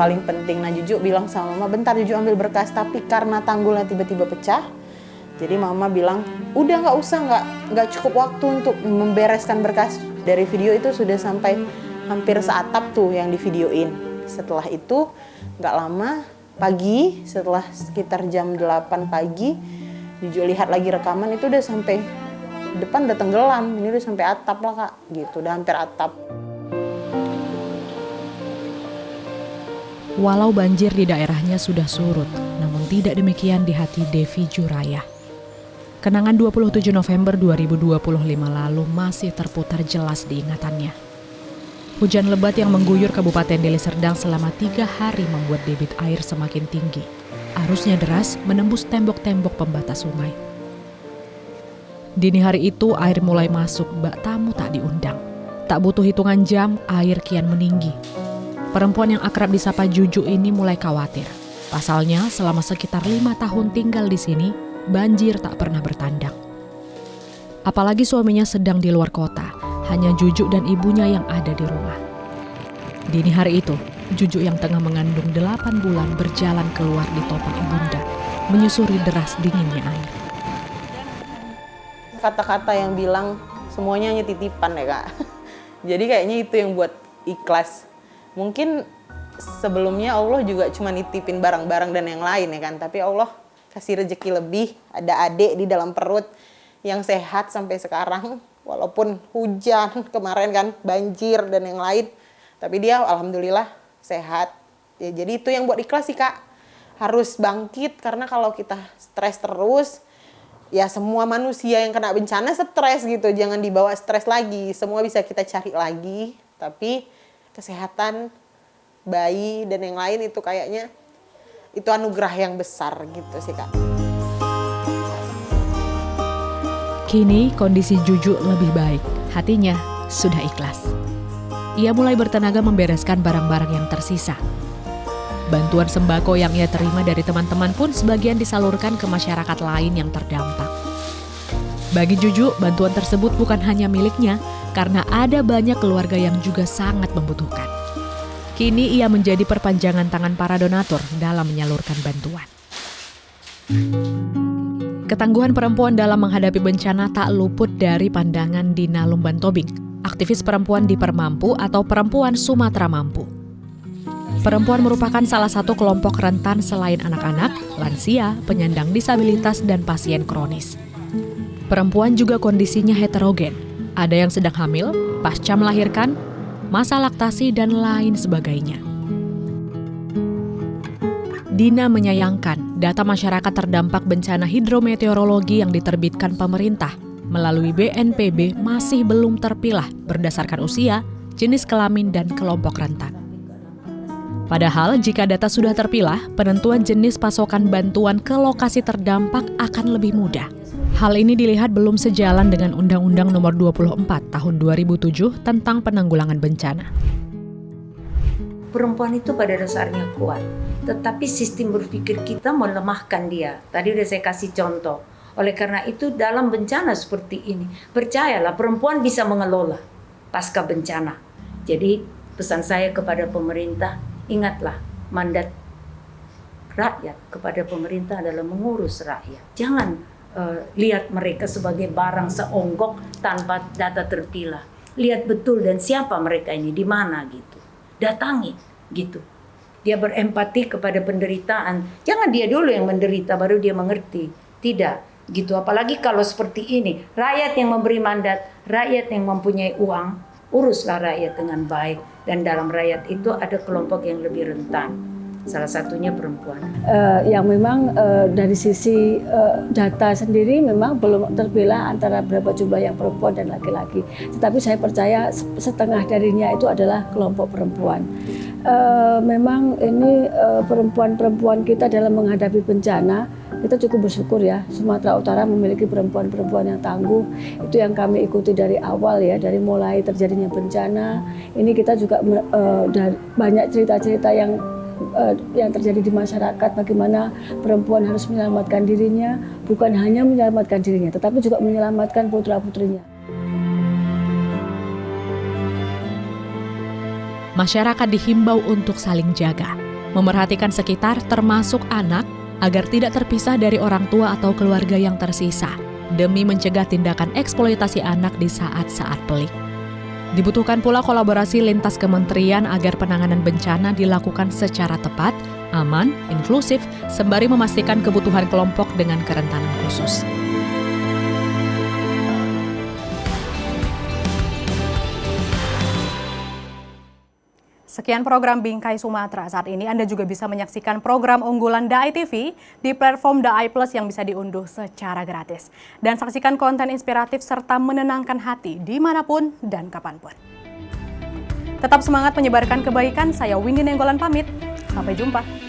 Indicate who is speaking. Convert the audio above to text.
Speaker 1: paling penting. Nah Juju bilang sama Mama, bentar Juju ambil berkas, tapi karena tanggulnya tiba-tiba pecah, jadi Mama bilang, udah nggak usah, nggak cukup waktu untuk membereskan berkas. Dari video itu sudah sampai hampir seatap tuh yang divideoin. Setelah itu nggak lama, pagi setelah sekitar jam 8 pagi, Juju lihat lagi rekaman itu udah sampai depan udah tenggelam. Ini udah sampai atap lah Kak, gitu, udah hampir atap.
Speaker 2: Walau banjir di daerahnya sudah surut, namun tidak demikian di hati Devi Juraya. Kenangan 27 November 2025 lalu masih terputar jelas di ingatannya. Hujan lebat yang mengguyur Kabupaten Deli Serdang selama 3 hari membuat debit air semakin tinggi. Arusnya deras menembus tembok-tembok pembatas sungai. Dini hari itu air mulai masuk, bak tamu tak diundang. Tak butuh hitungan jam, air kian meninggi. Perempuan yang akrab disapa Juju ini mulai khawatir. Pasalnya, selama sekitar 5 tahun tinggal di sini, banjir tak pernah bertandang. Apalagi suaminya sedang di luar kota, hanya Juju dan ibunya yang ada di rumah. Dini hari itu, Juju yang tengah mengandung 8 bulan berjalan keluar di topang ibunda, menyusuri deras dinginnya air.
Speaker 1: Kata-kata yang bilang semuanya hanya titipan ya Kak. Jadi kayaknya itu yang buat ikhlas. Mungkin sebelumnya Allah juga cuma nitipin barang-barang dan yang lain ya kan. Tapi Allah kasih rezeki lebih, ada adik di dalam perut yang sehat sampai sekarang. Walaupun hujan kemarin kan, banjir dan yang lain. Tapi dia alhamdulillah sehat. Ya, jadi itu yang buat ikhlas sih Kak. Harus bangkit karena kalau kita stres terus, ya semua manusia yang kena bencana stres gitu. Jangan dibawa stres lagi. Semua bisa kita cari lagi. Tapi kesehatan bayi dan yang lain itu kayaknya itu anugerah yang besar gitu sih Kak.
Speaker 2: Kini kondisi Juju lebih baik, hatinya sudah ikhlas. Ia mulai bertenaga membereskan barang-barang yang tersisa. Bantuan sembako yang ia terima dari teman-teman pun sebagian disalurkan ke masyarakat lain yang terdampak. Bagi Juju, bantuan tersebut bukan hanya miliknya, karena ada banyak keluarga yang juga sangat membutuhkan. Kini ia menjadi perpanjangan tangan para donatur dalam menyalurkan bantuan. Ketangguhan perempuan dalam menghadapi bencana tak luput dari pandangan Dina Lumban Tobing, aktivis perempuan di Permampu atau Perempuan Sumatera Mampu. Perempuan merupakan salah satu kelompok rentan selain anak-anak, lansia, penyandang disabilitas, dan pasien kronis. Perempuan juga kondisinya heterogen. Ada yang sedang hamil, pasca melahirkan, masa laktasi, dan lain sebagainya. Dina menyayangkan data masyarakat terdampak bencana hidrometeorologi yang diterbitkan pemerintah melalui BNPB masih belum terpilah berdasarkan usia, jenis kelamin, dan kelompok rentan. Padahal jika data sudah terpilah, penentuan jenis pasokan bantuan ke lokasi terdampak akan lebih mudah. Hal ini dilihat belum sejalan dengan Undang-Undang Nomor 24 Tahun 2007 tentang penanggulangan bencana.
Speaker 3: Perempuan itu pada dasarnya kuat, tetapi sistem berpikir kita melemahkan dia. Tadi udah saya kasih contoh. Oleh karena itu dalam bencana seperti ini, percayalah perempuan bisa mengelola pasca bencana. Jadi pesan saya kepada pemerintah, ingatlah mandat rakyat kepada pemerintah adalah mengurus rakyat. Jangan lihat mereka sebagai barang seonggok tanpa data terpilah. Lihat betul dan siapa mereka ini, di mana gitu. Datangi gitu. Dia berempati kepada penderitaan. Jangan dia dulu yang menderita baru dia mengerti. Tidak gitu. Apalagi kalau seperti ini, rakyat yang memberi mandat, rakyat yang mempunyai uang, uruslah rakyat dengan baik. Dan dalam rakyat itu ada kelompok yang lebih rentan. Salah satunya perempuan.
Speaker 4: Yang memang dari sisi data sendiri memang belum terbelah antara berapa jumlah yang perempuan dan laki-laki. Tetapi saya percaya setengah darinya itu adalah kelompok perempuan. Memang ini perempuan-perempuan kita dalam menghadapi bencana, kita cukup bersyukur ya. Sumatera Utara memiliki perempuan-perempuan yang tangguh. Itu yang kami ikuti dari awal ya, dari mulai terjadinya bencana. Ini kita juga banyak cerita-cerita yang terjadi di masyarakat, bagaimana perempuan harus menyelamatkan dirinya, bukan hanya menyelamatkan dirinya, tetapi juga menyelamatkan putra-putrinya.
Speaker 2: Masyarakat dihimbau untuk saling jaga, memerhatikan sekitar termasuk anak agar tidak terpisah dari orang tua atau keluarga yang tersisa demi mencegah tindakan eksploitasi anak di saat-saat pelik. Dibutuhkan pula kolaborasi lintas kementerian agar penanganan bencana dilakukan secara tepat, aman, inklusif, sembari memastikan kebutuhan kelompok dengan kerentanan khusus.
Speaker 5: Sekian program Bingkai Sumatera. Saat ini Anda juga bisa menyaksikan program unggulan Dai TV di platform Dai Plus yang bisa diunduh secara gratis. Dan saksikan konten inspiratif serta menenangkan hati dimanapun dan kapanpun. Tetap semangat menyebarkan kebaikan. Saya Windy Nenggolan pamit. Sampai jumpa.